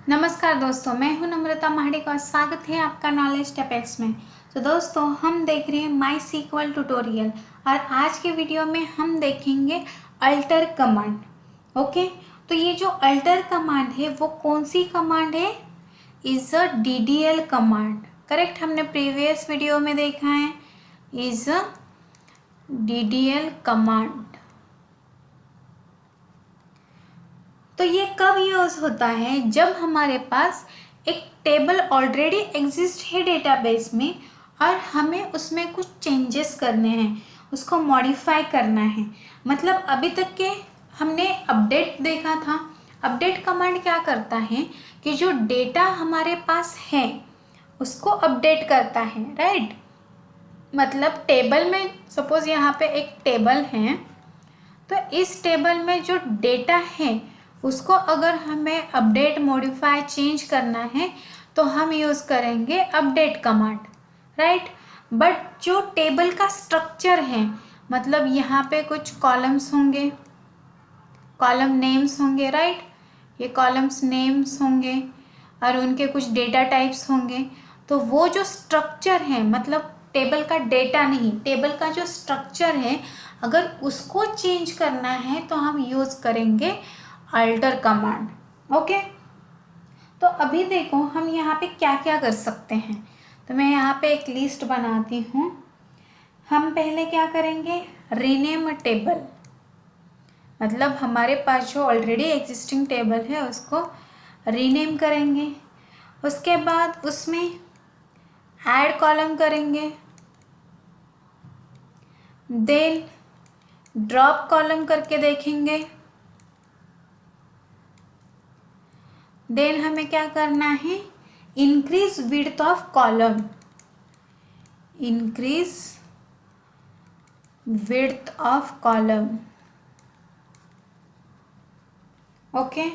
नमस्कार दोस्तों, मैं हूं नम्रता महाडिक और स्वागत है आपका नॉलेज टिप्स में। तो दोस्तों, हम देख रहे हैं माई सीक्वल ट्यूटोरियल और आज के वीडियो में हम देखेंगे अल्टर कमांड। ओके, तो ये जो अल्टर कमांड है वो कौन सी कमांड है? Is a DDL command. Correct, हमने प्रीवियस वीडियो में देखा है इज अ DDL कमांड। तो ये कब यूज़ होता है? जब हमारे पास एक टेबल ऑलरेडी एग्जिस्ट है डेटाबेस में और हमें उसमें कुछ चेंजेस करने हैं, उसको मॉडिफाई करना है। मतलब अभी तक के हमने अपडेट देखा था। अपडेट कमांड क्या करता है कि जो डेटा हमारे पास है उसको अपडेट करता है, राइट। मतलब टेबल में सपोज यहाँ पे एक टेबल है, तो इस टेबल में जो डेटा है उसको अगर हमें अपडेट, मॉडिफाई, चेंज करना है तो हम यूज़ करेंगे अपडेट कमांड, राइट। बट जो टेबल का स्ट्रक्चर है, मतलब यहाँ पे कुछ कॉलम्स होंगे, कॉलम नेम्स होंगे, राइट। ये कॉलम्स नेम्स होंगे और उनके कुछ डेटा टाइप्स होंगे। तो वो जो स्ट्रक्चर है, मतलब टेबल का डेटा नहीं, टेबल का जो स्ट्रक्चर है, अगर उसको चेंज करना है तो हम यूज़ करेंगे अल्टर कमांड। ओके, तो अभी देखो हम यहाँ पे क्या क्या कर सकते हैं। तो मैं यहाँ पे एक लिस्ट बनाती हूँ। हम पहले क्या करेंगे? रीनेम टेबल, मतलब हमारे पास जो ऑलरेडी एग्जिस्टिंग टेबल है उसको रीनेम करेंगे। उसके बाद उसमें ऐड कॉलम करेंगे, देन ड्रॉप कॉलम करके देखेंगे। देन हमें क्या करना है? Increase width of column, increase width of column. Okay,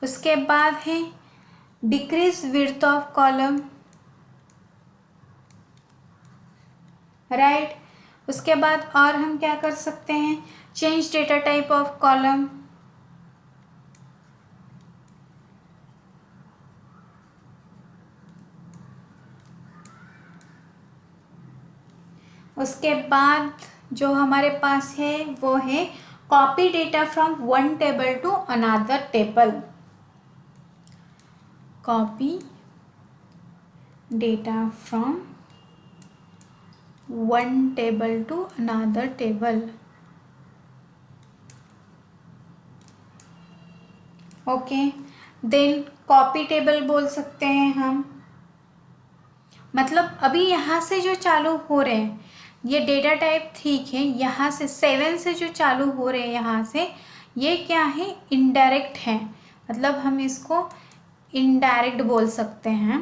उसके बाद है decrease width of column, right. उसके बाद और हम क्या कर सकते हैं? Change data type of column, उसके बाद जो हमारे पास है वो है copy data from one table to another table, copy data from one table to another table. Okay, then copy table बोल सकते हैं हम। मतलब अभी यहाँ से जो चालू हो रहे हैं ये डेटा टाइप, ठीक है, यहाँ से 7 से जो चालू हो रहे हैं यहाँ से, ये क्या है? इनडायरेक्ट है, मतलब हम इसको इनडायरेक्ट बोल सकते हैं।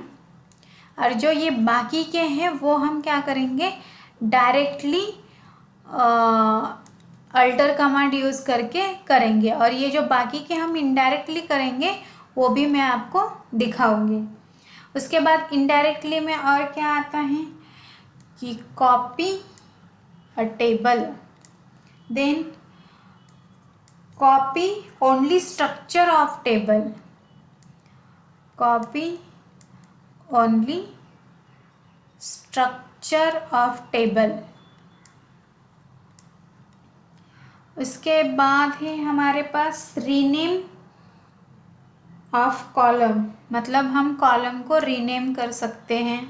और जो ये बाकी के हैं वो हम क्या करेंगे? डायरेक्टली अल्टर कमांड यूज़ करके करेंगे। और ये जो बाकी के हम इनडायरेक्टली करेंगे वो भी मैं आपको दिखाऊंगी। उसके बाद इनडायरेक्टली में और क्या आता है कि copy a table, then copy only structure of table, copy only structure of table. उसके बाद है हमारे पास रीनेम ऑफ कॉलम, मतलब हम कॉलम को रीनेम कर सकते हैं।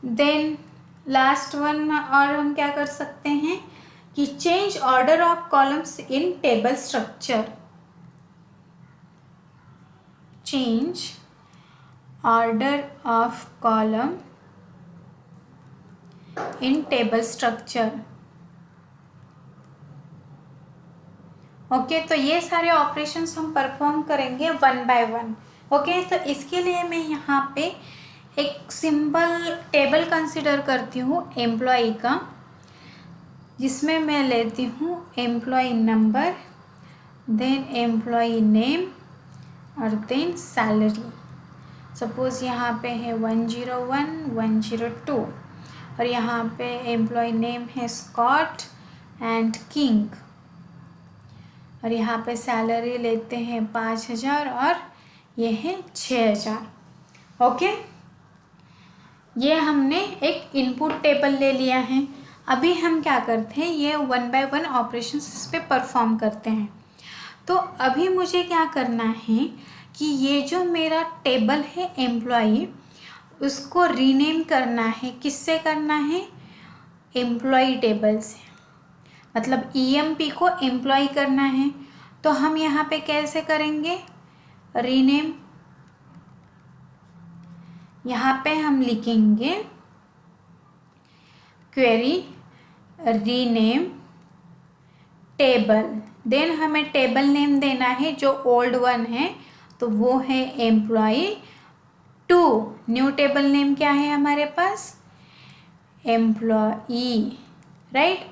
देन लास्ट वन और हम क्या कर सकते हैं कि change order of columns in table structure, change order of column in table structure. Okay, तो ये सारे ऑपरेशंस हम परफॉर्म करेंगे वन बाय वन। ओके, तो इसके लिए मैं यहाँ पे एक सिंपल टेबल कंसिडर करती हूँ एम्प्लॉई का, जिसमें मैं लेती हूँ employee number, then employee name और देन सैलरी। सपोज़ यहाँ पे है 101, 102 और यहाँ पे एम्प्लॉय नेम है स्कॉट एंड किंग। और यहाँ पे सैलरी लेते हैं 5,000 और ये है 6,000। ओके, ये हमने एक इनपुट टेबल ले लिया है। अभी हम क्या करते हैं, ये 1 बाय 1 ऑपरेशंस इस पर परफॉर्म करते हैं। तो अभी मुझे क्या करना है कि ये जो मेरा टेबल है एम्प्लॉई, उसको रीनेम करना है। किससे करना है? एम्प्लॉई टेबल से, मतलब ईएमपी को एम्प्लॉय करना है। तो हम यहाँ पे कैसे करेंगे? रीनेम, यहाँ पे हम लिखेंगे क्वेरी रीनेम टेबल, देन हमें टेबल नेम देना है जो ओल्ड वन है, तो वो है एम्प्लॉय 2। न्यू टेबल नेम क्या है हमारे पास? Employee, right.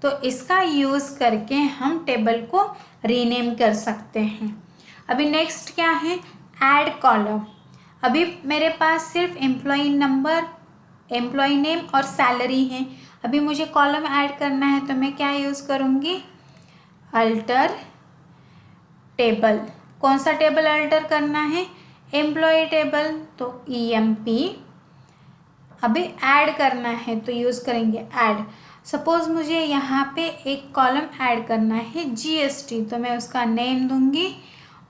तो इसका यूज़ करके हम टेबल को रीनेम कर सकते हैं। अभी नेक्स्ट क्या है? Add column. अभी मेरे पास सिर्फ एम्प्लॉई नंबर, एम्प्लॉई नेम और सैलरी है। अभी मुझे कॉलम ऐड करना है, तो मैं क्या यूज़ करूँगी? Alter table. कौन सा टेबल अल्टर करना है? एम्प्लॉई टेबल, तो ईएमपी। अभी ऐड करना है तो यूज़ करेंगे ऐड। सपोज़ मुझे यहाँ पे एक कॉलम ऐड करना है जीएसटी, तो मैं उसका नेम दूंगी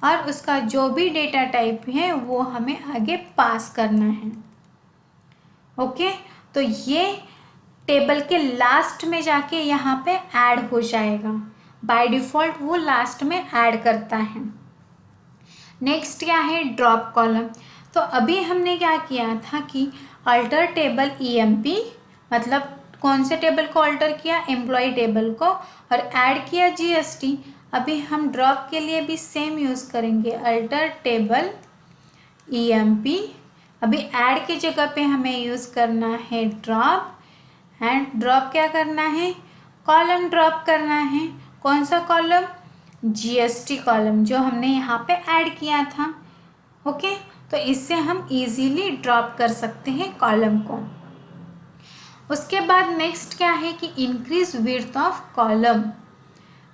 और उसका जो भी डेटा टाइप है वो हमें आगे पास करना है। ओके, तो ये टेबल के लास्ट में जाके यहाँ पे ऐड हो जाएगा। बाय डिफ़ॉल्ट वो लास्ट में ऐड करता है। नेक्स्ट क्या है? Drop column. तो अभी हमने क्या किया था कि अल्टर टेबल ईएमपी, मतलब कौन से टेबल को अल्टर किया? एम्प्लॉय टेबल को, और ऐड किया जीएसटी। अभी हम ड्रॉप के लिए भी सेम यूज़ करेंगे, अल्टर टेबल ईएमपी। अभी ऐड की जगह पे हमें यूज़ करना है ड्रॉप, एंड ड्रॉप क्या करना है? कॉलम ड्रॉप करना है। कौन सा कॉलम? जीएसटी कॉलम, जो हमने यहाँ पे ऐड किया था। ओके, तो इससे हम इजीली ड्रॉप कर सकते हैं कॉलम को। उसके बाद नेक्स्ट क्या है कि इंक्रीज विड्थ ऑफ कॉलम।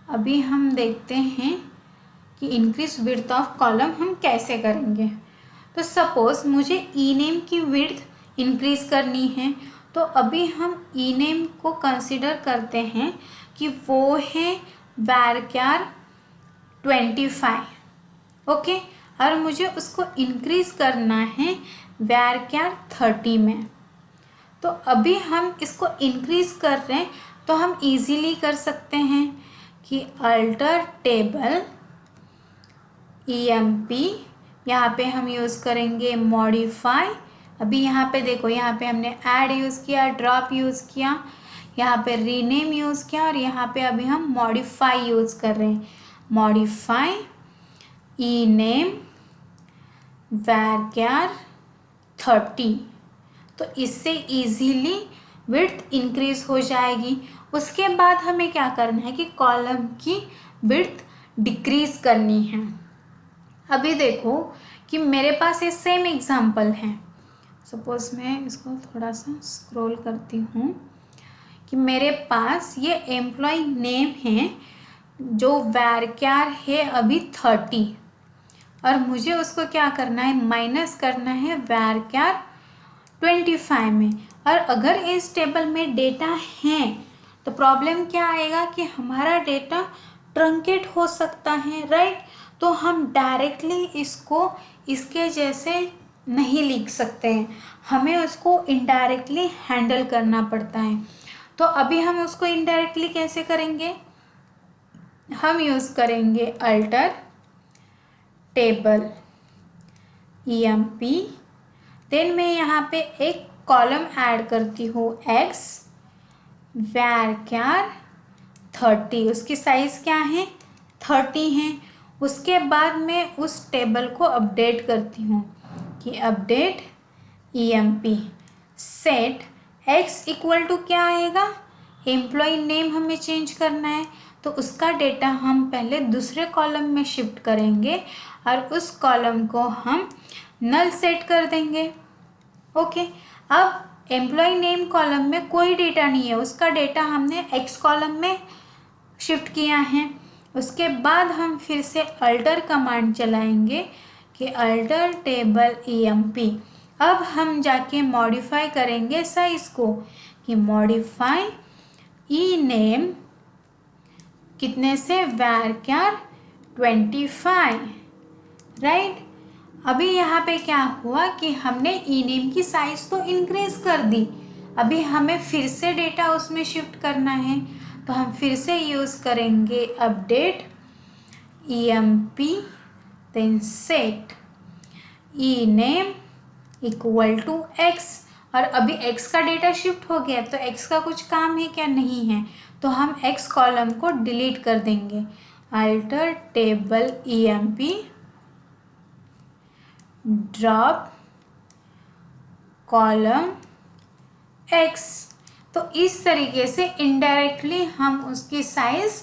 अभी हम देखते हैं कि इंक्रीज विड्थ ऑफ कॉलम हम कैसे करेंगे। तो सपोज़ मुझे ई नेम की विड्थ इंक्रीज करनी है, तो अभी हम ई नेम को कंसिडर करते हैं कि वो है varchar 25। ओके, और मुझे उसको इंक्रीज करना है varchar 30 में। तो अभी हम इसको इंक्रीज कर रहे हैं, तो हम इजीली कर सकते हैं कि अल्टर टेबल ईएमपी, यहाँ पे हम यूज़ करेंगे मॉडिफाई। अभी यहाँ पे देखो, यहाँ पे हमने ऐड यूज़ किया, ड्रॉप यूज़ किया, यहाँ पे रीनेम यूज़ किया, और यहाँ पे अभी हम मॉडिफाई यूज़ कर रहे हैं। मॉडिफाई ई नेम varchar 30। तो इससे इजीली विड्थ इंक्रीज हो जाएगी। उसके बाद हमें क्या करना है कि कॉलम की विड्थ डिक्रीज करनी है। अभी देखो कि मेरे पास ये सेम एग्जांपल है। सपोज मैं इसको थोड़ा सा स्क्रॉल करती हूँ कि मेरे पास ये एम्प्लॉय नेम है जो varchar है अभी 30, और मुझे उसको क्या करना है? माइनस करना है varchar 25 में। और अगर इस टेबल में डेटा है तो प्रॉब्लम क्या आएगा कि हमारा डेटा ट्रंकेट हो सकता है, राइट। तो हम डायरेक्टली इसको इसके जैसे नहीं लिख सकते हैं, हमें उसको इनडायरेक्टली हैंडल करना पड़ता है। तो अभी हम उसको इनडायरेक्टली कैसे करेंगे? हम यूज़ करेंगे अल्टर टेबल ईएमपी, देन मैं यहाँ पे एक कॉलम ऐड करती हूँ x varchar 30। उसकी साइज़ क्या है? 30 है। उसके बाद मैं उस टेबल को अपडेट करती हूँ कि update EMP set x equal to क्या आएगा? एम्प्लॉय नेम हमें चेंज करना है, तो उसका डेटा हम पहले दूसरे कॉलम में शिफ्ट करेंगे और उस कॉलम को हम नल सेट कर देंगे। ओके, अब एम्प्लॉय नेम कॉलम में कोई डेटा नहीं है, उसका डेटा हमने एक्स कॉलम में शिफ्ट किया है। उसके बाद हम फिर से अल्टर कमांड चलाएंगे कि अल्टर टेबल emp। अब हम जाके मॉडिफाई करेंगे साइज को कि मॉडिफाई ई नेम कितने से varchar 25, राइट। अभी यहाँ पे क्या हुआ कि हमने ई नेम की साइज तो इंक्रीज कर दी, अभी हमें फिर से डेटा उसमें शिफ्ट करना है, तो हम फिर से यूज़ करेंगे update emp then set E name equal to x। और अभी x का डेटा शिफ्ट हो गया तो x का कुछ काम है क्या? नहीं है, तो हम x कॉलम को डिलीट कर देंगे। Alter table emp drop column x। तो इस तरीके से इनडायरेक्टली हम उसकी साइज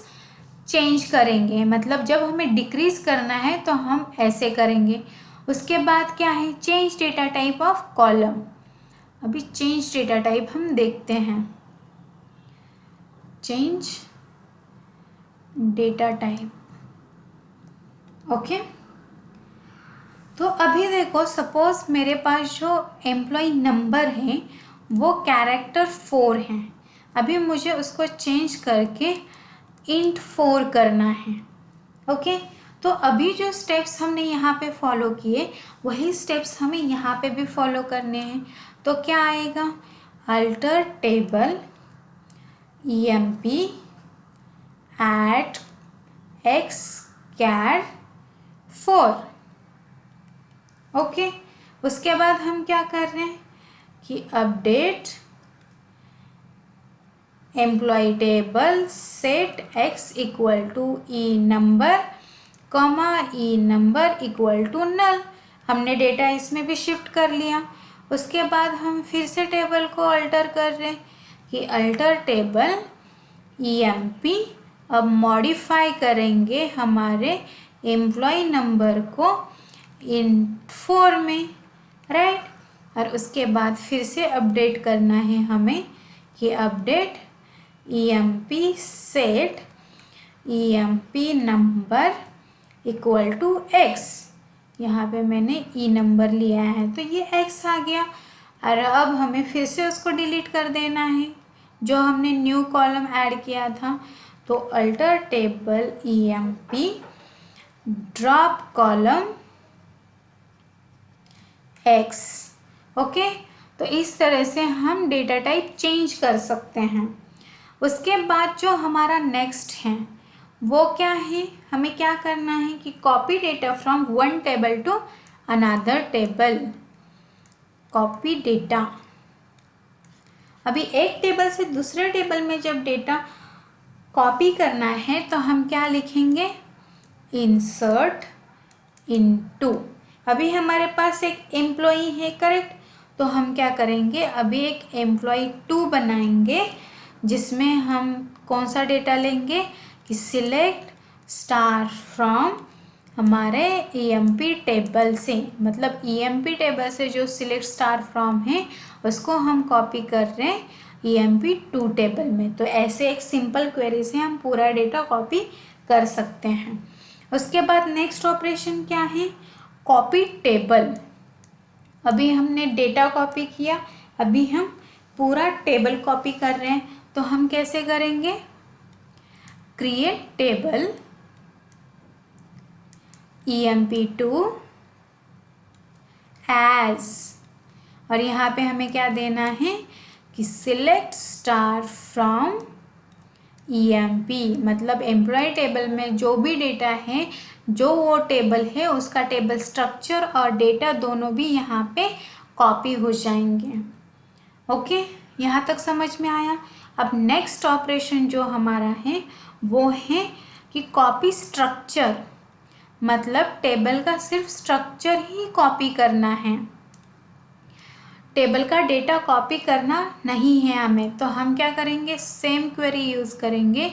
चेंज करेंगे, मतलब जब हमें डिक्रीज करना है तो हम ऐसे करेंगे। उसके बाद क्या है? Change data type of column. अभी चेंज डेटा टाइप हम देखते हैं, चेंज डेटा टाइप, ओके। तो अभी देखो, सपोज मेरे पास जो एम्प्लॉय नंबर है वो कैरेक्टर 4 है, अभी मुझे उसको चेंज करके int 4 करना है, ओके। तो अभी जो स्टेप्स हमने यहाँ पे फॉलो किए वही स्टेप्स हमें यहाँ पे भी फॉलो करने हैं। तो क्या आएगा? Alter table emp at xcar 4, okay. उसके बाद हम क्या कर रहे हैं कि update employee table set x equal to E number comma E number equal to null. हमने डेटा इसमें भी शिफ्ट कर लिया। उसके बाद हम फिर से टेबल को अल्टर कर रहे हैं कि अल्टर टेबल emp, अब मॉडिफाई करेंगे हमारे एम्प्लॉय नंबर को int 4 में, राइट। और उसके बाद फिर से अपडेट करना है हमें कि update emp set emp number equal to x। यहाँ पे मैंने ई नंबर लिया है तो ये x आ गया। और अब हमें फिर से उसको डिलीट कर देना है जो हमने न्यू कॉलम ऐड किया था। तो alter table emp drop column x, okay. तो इस तरह से हम डेटा टाइप चेंज कर सकते हैं। उसके बाद जो हमारा नेक्स्ट है वो क्या है? हमें क्या करना है कि copy data from one table to another table. Copy data, अभी एक टेबल से दूसरे टेबल में जब डेटा कॉपी करना है तो हम क्या लिखेंगे? Insert into. अभी हमारे पास एक एम्प्लॉई है, करेक्ट, तो हम क्या करेंगे? अभी एक एम्प्लॉई 2 बनाएंगे जिसमें हम कौन सा डेटा लेंगे कि सिलेक्ट स्टार फ्रॉम हमारे emp टेबल से, मतलब emp टेबल से जो सिलेक्ट स्टार फ्रॉम है उसको हम कॉपी कर रहे हैं emp2 टेबल में। तो ऐसे एक सिंपल क्वेरी से हम पूरा डेटा कॉपी कर सकते हैं। उसके बाद नेक्स्ट ऑपरेशन क्या है? Copy table. अभी हमने डेटा कॉपी किया, अभी हम पूरा टेबल कॉपी कर रहे हैं, तो हम कैसे करेंगे? क्रिएट टेबल emp2 एज, और यहाँ पे हमें क्या देना है कि सिलेक्ट स्टार फ्रॉम emp, मतलब एम्प्लॉय टेबल में जो भी डेटा है, जो वो टेबल है उसका टेबल स्ट्रक्चर और डेटा दोनों भी यहाँ पे कॉपी हो जाएंगे, ओके। यहाँ तक समझ में आया? अब नेक्स्ट ऑपरेशन जो हमारा है वो है कि कॉपी स्ट्रक्चर, मतलब टेबल का सिर्फ स्ट्रक्चर ही कॉपी करना है, टेबल का डेटा कॉपी करना नहीं है हमें। तो हम क्या करेंगे? सेम क्वेरी यूज़ करेंगे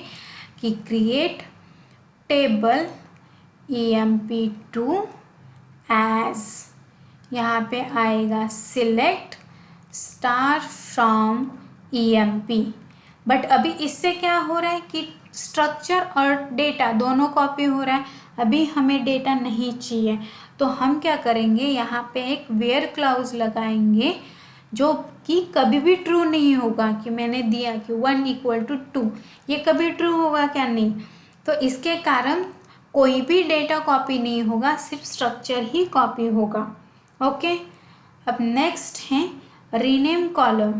कि क्रिएट टेबल emp2 एज, यहाँ पे आएगा select star from emp। But अभी इससे क्या हो रहा है कि स्ट्रक्चर और डेटा दोनों कॉपी हो रहा है। अभी हमें डेटा नहीं चाहिए, तो हम क्या करेंगे, यहाँ पे एक वेयर क्लाउज लगाएंगे जो कि कभी भी ट्रू नहीं होगा कि मैंने दिया कि 1 = 2, ये कभी ट्रू होगा क्या, नहीं। तो इसके कारण कोई भी डेटा कॉपी नहीं होगा, सिर्फ स्ट्रक्चर ही कॉपी होगा। ओके, अब नेक्स्ट है रीनेम कॉलम।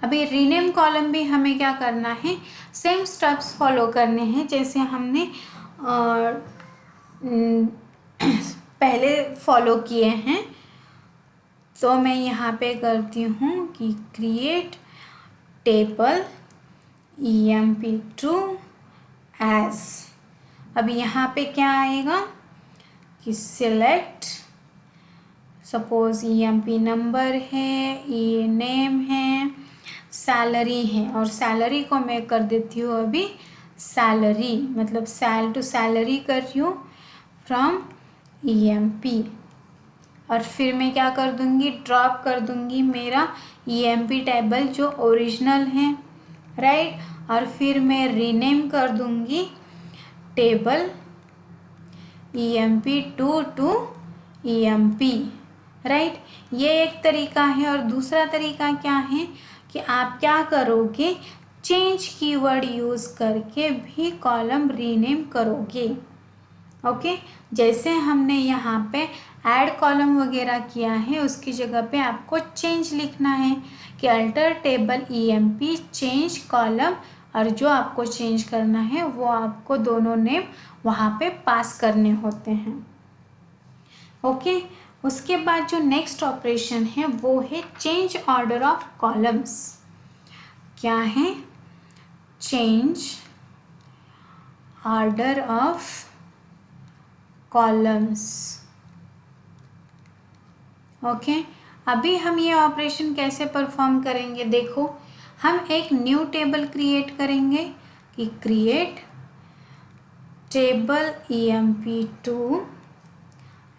अभी रीनेम कॉलम भी हमें क्या करना है, सेम स्टेप्स फॉलो करने हैं जैसे हमने पहले फॉलो किए हैं। तो मैं यहाँ पे करती हूँ कि क्रिएट टेबल emp2 as। अब यहाँ पे क्या आएगा कि सिलेक्ट, सपोज emp नंबर है, e नेम है, सैलरी है, और सैलरी को मैं कर देती हूँ अभी सैलरी, मतलब सैल टू सैलरी कर रही हूँ फ्रॉम emp। और फिर मैं क्या कर दूँगी, ड्रॉप कर दूँगी मेरा emp टेबल जो ओरिजिनल है, राइट। और फिर मैं रीनेम कर दूँगी table emp2 to emp, right. ये एक तरीका है। और दूसरा तरीका क्या है कि आप क्या करोगे, चेंज कीवर्ड यूज़ करके भी कॉलम रीनेम करोगे। ओके, जैसे हमने यहाँ पे ऐड कॉलम वगैरह किया है, उसकी जगह पे आपको चेंज लिखना है कि alter table emp change column, और जो आपको चेंज करना है वो आपको दोनों नेम वहाँ पे पास करने होते हैं। ओके, उसके बाद जो नेक्स्ट ऑपरेशन है वो है चेंज ऑर्डर ऑफ कॉलम्स। क्या है, change order of columns. Okay, अभी हम ये ऑपरेशन कैसे परफॉर्म करेंगे, देखो हम एक न्यू टेबल क्रिएट करेंगे कि create table emp2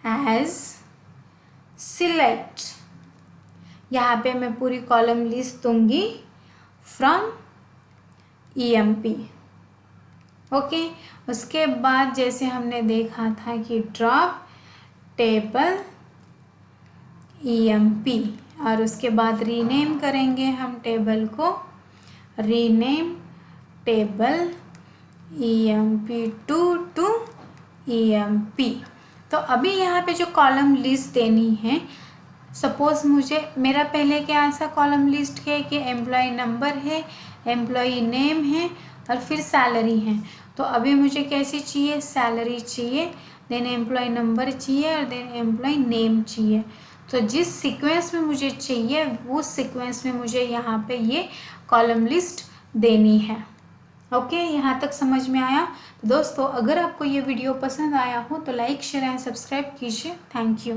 as select, यहाँ पे मैं पूरी कॉलम लिस्ट दूंगी फ्रॉम emp। ओके, उसके बाद जैसे हमने देखा था कि ड्रॉप टेबल emp, और उसके बाद रीनेम करेंगे हम टेबल को, rename table emp2 to emp। तो अभी यहाँ पे जो कॉलम लिस्ट देनी है, सपोज मेरा पहले क्या ऐसा कॉलम लिस्ट है कि एम्प्लॉय नंबर है, एम्प्लॉय नेम है और फिर सैलरी है। तो अभी मुझे कैसी चाहिए, सैलरी चाहिए, देन एम्प्लॉय नंबर चाहिए और देन एम्प्लॉय नेम चाहिए। तो जिस सीक्वेंस में मुझे चाहिए वो सीक्वेंस में मुझे यहाँ पे ये कॉलम लिस्ट देनी है। ओके, यहाँ तक समझ में आया। तो दोस्तों, अगर आपको ये वीडियो पसंद आया हो तो लाइक, शेयर एंड सब्सक्राइब कीजिए। Thank you.